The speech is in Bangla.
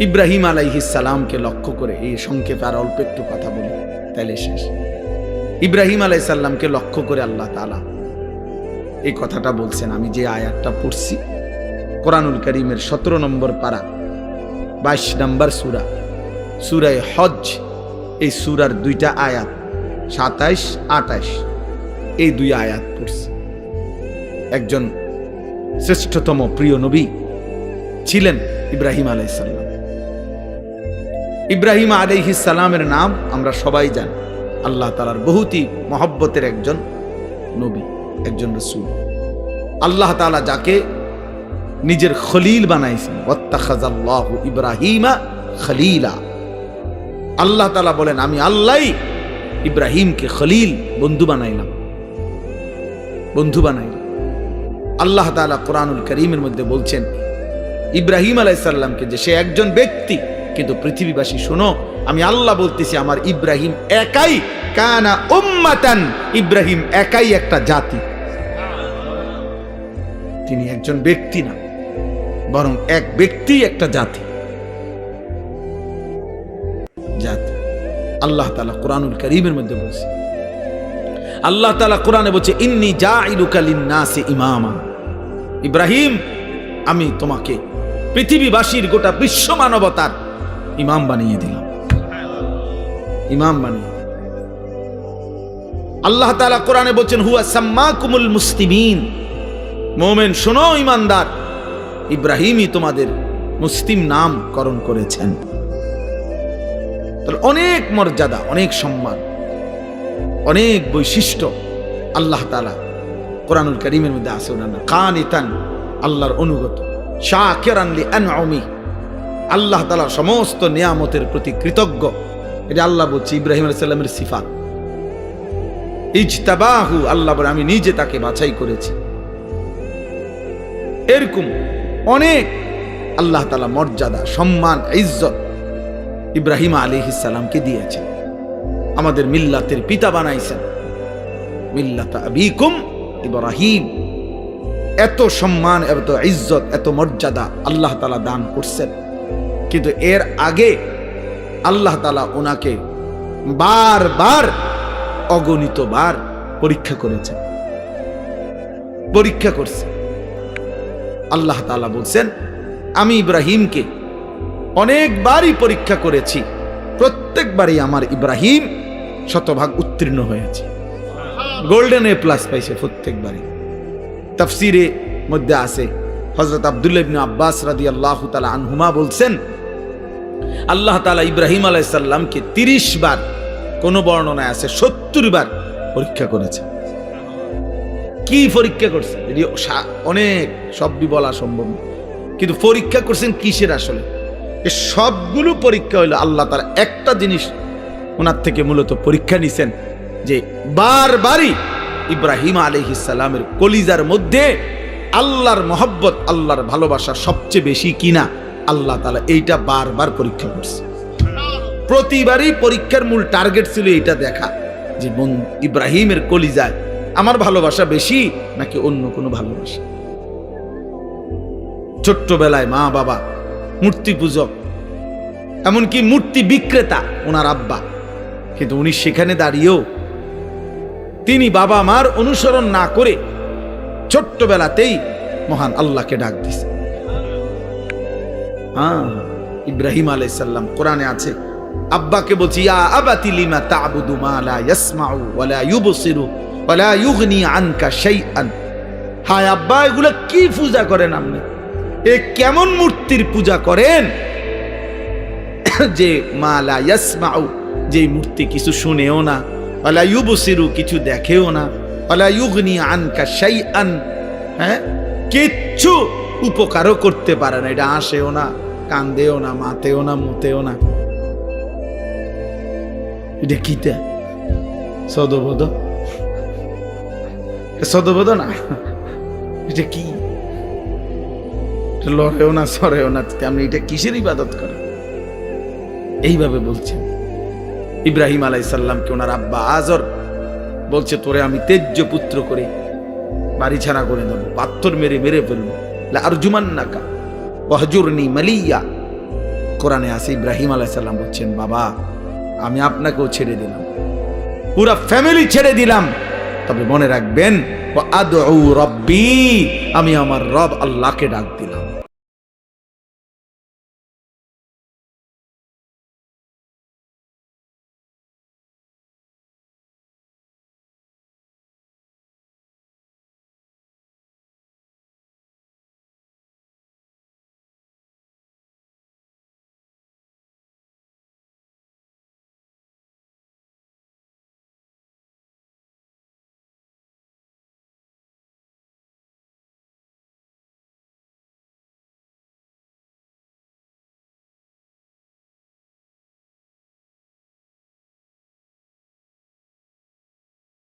ইব্রাহিম আলাইহিস সালামকে লক্ষ্য করে, এই সংক্ষেপে আর অল্প একটু কথা বলি তাইলে শেষ। ইব্রাহিম আলাইহিস সালামকে লক্ষ্য করে আল্লাহ তাআলা এই কথাটা বলছেন। আমি যে আয়াতটা পড়ছি কোরআনুল কারীমের 17 নম্বর পারা 22 নম্বর সূরা, সূরা হজ, এই সূরার দুইটা আয়াত 27-28, এই দুই আয়াত পড়ছি। একজন শ্রেষ্ঠতম প্রিয় নবী ছিলেন ইব্রাহিম আলাইহিস সালাম। ইব্রাহিম আলাইহিস সালামের নাম আমরা সবাই জানি, আল্লাহ তাআলার বহুতই মহব্বতের একজন নবী, একজন রাসূল। আল্লাহ তাআলা যাকে নিজের খলিল বানাইছেন, ওয়াত্তাখাযাল্লাহু ইব্রাহিমা খলিলা। আল্লাহ তাআলা বলেন আমি আল্লাহই ইব্রাহিমকে খলিল, বন্ধু বানাইলাম, বন্ধু বানাইলাম। আল্লাহ তাআলা কোরআনুল কারীমের মধ্যে বলছেন ইব্রাহিম আলাইহিস সালামকে যে সে একজন ব্যক্তি, কিন্তু পৃথিবীবাসী শোনো, আমি আল্লাহ বলতেছি আমার ইব্রাহিম একাই, কানা উম্মাতান, ইব্রাহিম একাই একটা জাতি। তিনি একজন ব্যক্তি না, বরং এক ব্যক্তি একটা জাতি। জাতি আল্লাহ তাআলা কোরআনুল কারীমের মধ্যে বলছে, আল্লাহ তাআলা কোরআনে বলছে ইন্নী জাইলুকা লিন-নাসি ইমামা। ইব্রাহিম আমি তোমাকে পৃথিবীবাসীর, গোটা বিশ্ব মানবতার ইমাম বানিয়ে দিলাম, ইমাম বানিয়ে। আল্লাহ তাআলা কোরআনে বলছেন হুয়া সাম্মাকুমুল মুসলিমিন। মুমিন শোনো, ঈমানদার, ইব্রাহিমই তোমাদের মুসলিম নামকরণ করেছেন। তাহলে অনেক মর্যাদা, অনেক সম্মান, অনেক বৈশিষ্ট্য আল্লাহ তাআলা কোরআনুল কারীমের মধ্যে আছে। ওনার নাম কানিতান, আল্লাহর অনুগত, শাকিরান লিআনউমি, আল্লাহ তাআলার সমস্ত নিয়ামতের প্রতি কৃতজ্ঞ। এটা আল্লাহ বলছে ইব্রাহিম আলাইহিস সালামের সিফাত। ইজতাবাহু, আল্লাহ বলে আমি নিজে তাকে বাছাই করেছি। এরকম অনেক আল্লাহ তাআলা মর্যাদা, সম্মান, ইজ্জত ইব্রাহিম আলাইহিস সালামকে দিয়েছেন। আমাদের মিল্লাতের পিতা বানাইছেন, মিল্লাতা আবিকুম ইব্রাহিম। এত সম্মান, এত ইজ্জত, এত মর্যাদা আল্লাহ তাআলা দান করছেন। কিন্তু এর আগে আল্লাহ তাআলা ওনাকে বারবার, অগণিতবার পরীক্ষা করেছেন, পরীক্ষা করছেন। আল্লাহ তাআলা বলছেন আমি ইব্রাহিমকে অনেকবারই পরীক্ষা করেছি, প্রত্যেকবারই আমার ইব্রাহিম শতভাগ উত্তীর্ণ হয়েছে, গোল্ডেন এ প্লাস পাইছে প্রত্যেকবারই। তাফসিরে মধ্যে আছে হযরত আব্দুল্লাহ ইবনে আব্বাস রাদিয়াল্লাহু তাআলা আনহুমা বলছেন আল্লাহ তাআলা ইব্রাহিম আলাইহিস সালামকে 30 বার, কোন বর্ণনায় আছে 70 বার পরীক্ষা করেছেন। কি পরীক্ষা করছেন এটি অনেক সবই বলা সম্ভব না, কিন্তু পরীক্ষা করছেন কিসের? আসলে এই সবগুলো পরীক্ষা হইলো আল্লাহ তাআলা একটা জিনিস ওনার থেকে মূলত পরীক্ষা নিছেন, যে বারবারই ইব্রাহিম আলাইহিস সালামের কলিজার মধ্যে আল্লাহর মহব্বত, আল্লাহর ভালোবাসা সবচেয়ে বেশি কিনা, আল্লাহ তাআলা এইটা বারবার পরীক্ষা করছে। প্রতিবারই পরীক্ষার মূল টার্গেট ছিল এটা দেখা, যে ইব্রাহিমের কলিজায় আমার ভালোবাসা বেশি নাকি অন্য কোনো ভালোবাসা। ছোট্টবেলায় মা বাবা মূর্তি পূজক, এমনকি মূর্তি বিক্রেতা ওনার আব্বা, কিন্তু উনি সেখানে দাঁড়িয়েও তিনি বাবা মার অনুসরণ না করে ছোট্টবেলাতেই মহান আল্লাহকে ডাক দিয়েছে। ইব্রাহিম আলাইহিস সালাম, কোরআনে আছে আব্বাকে বলছি ইয়া আবাতি লিমা তা'বুদু মা লা ইয়াসমাউ ওয়া লা ইউবসিরু ওয়া লা ইউগনি আনকা শাইআন। হায় আব্বা, এগুলা কি পূজা করেন আপনি? এ কেমন মূর্তির পূজা করেন যে মা লা ইয়াসমাউ, যে মূর্তি কিছু শুনেও না, ওয়া লা ইউবসিরু, কিছু দেখেও না, ওয়া লা ইউগনি আনকা শাইআন, হ্যাঁ, কিচ্ছু উপকারও করতে পারে না। এটা আসেও না, কান্দেও না, মাতেও না, মুতেও না। এটা কিটা সদবোধ, সদবোধ না, এটা কি? লড়েও না, সরেও না, আপনি এটা কিসের ইবাদত করেন? এইভাবে বলছেন ইব্রাহিম আলাইহিস সালামকে ওনার আব্বা আজর বলছে তোরে আমি তেজ্য পুত্র করে বাড়ি ছাড়া করে দেবো, পাথর মেরে মেরে ফেলবো, লা আরজুমান্নাকা ওয়াহজুরনি মালিয়া, কোরআনে আছে, ইব্রাহিম আলাইহিস সালাম বলছেন, বাবা আমি আপনাকেও ছেড়ে দিলাম, পুরা ফ্যামিলি ছেড়ে দিলাম, তবে মনে রাখবেন আদউ রব্বি, আমি আমার রব আল্লাহকে ডাক দিলাম।